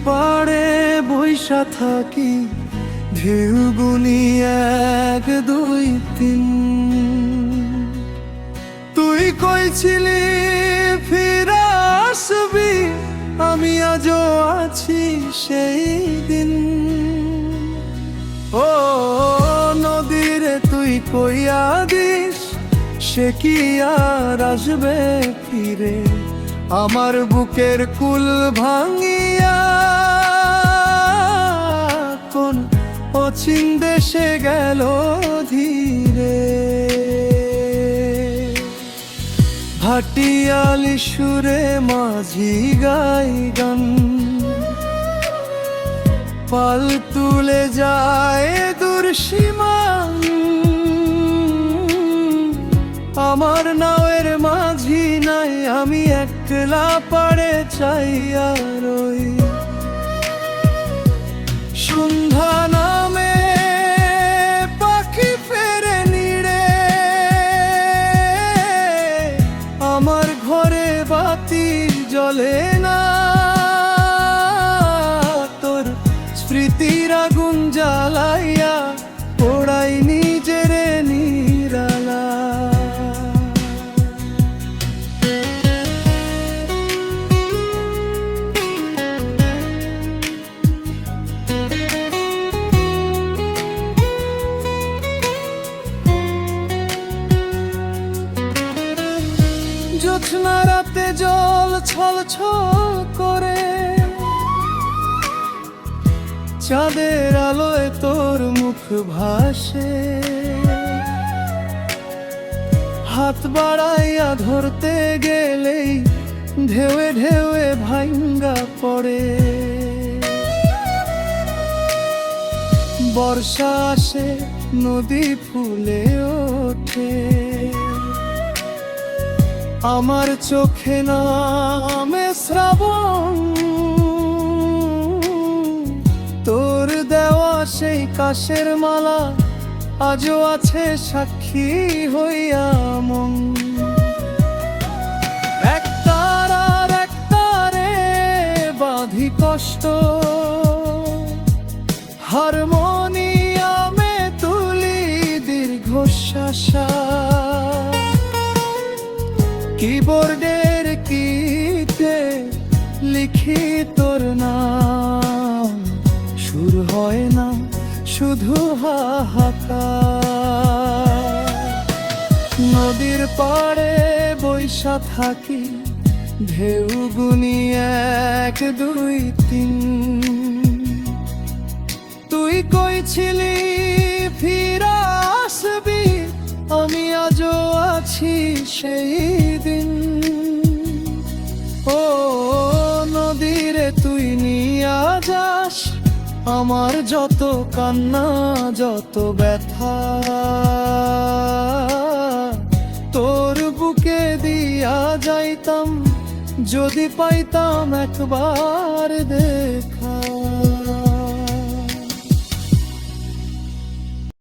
পাড়ে বৈশা থাকি, ঢেউ গুনি 1 2 3। তুই কইছিলি ফিরে আসবি, আমি আজও আছি সেই দিন। ও নদীরে তুই কইয়া দিস, সে কি আর আসবে ফিরে আমার বুকের কুল ভাঙিয়া? কোন অচিন দেশে গেল ধীরে। ভাটিয়ালি সুরে মাঝি গাই গান, পাল তুলে যায় দূর সীমা। আমার নাওয়ের মাঝি নাই, আমি একলা পাড়ে চাইয়া রই। সন্ধ্যা নামে পাখি ফেরে নিড়ে, আমার ঘরে বাতি জ্বলে না। তোর স্মৃতির আগুন জ্বালাইয়া পোড়াই নিজের নিরালা। জ্যোৎস্না রাতে জল ছল ছল করে, চাঁদের আলোয় তোর মুখ ভাসে। হাত বাড়াইয়া ধরতে গেলেই ঢেউে ঢেউে ভাঙ্গা পড়ে। বর্ষা আসে, নদী ফুলে ওঠে, আমার চোখে নামে শ্রাবণ। তোর দেওয়া সেই কাশের মালা আজও আছে সাক্ষী হইয়া মন। এক তারার এক তারে বাঁধি কষ্ট, হারমোনিয়ামে তুলি দীর্ঘশ্বাস। কিবোর্ডের কিতে লিখি তোর নাম, সুর হয় না শুধু হাহাকার। নদীর পাড়ে বৈশা থাকি, ঢেউ গুনি 1 2 3। তুই কইছিলি ফিরে আসবি, আমি আজও আছি সেই দিন। ও নদীরে তুই নিয়া যাস আমার যত কান্না যত ব্যথা। তোর বুকে দিয়া যাইতাম যদি পাইতাম একবার দেখ।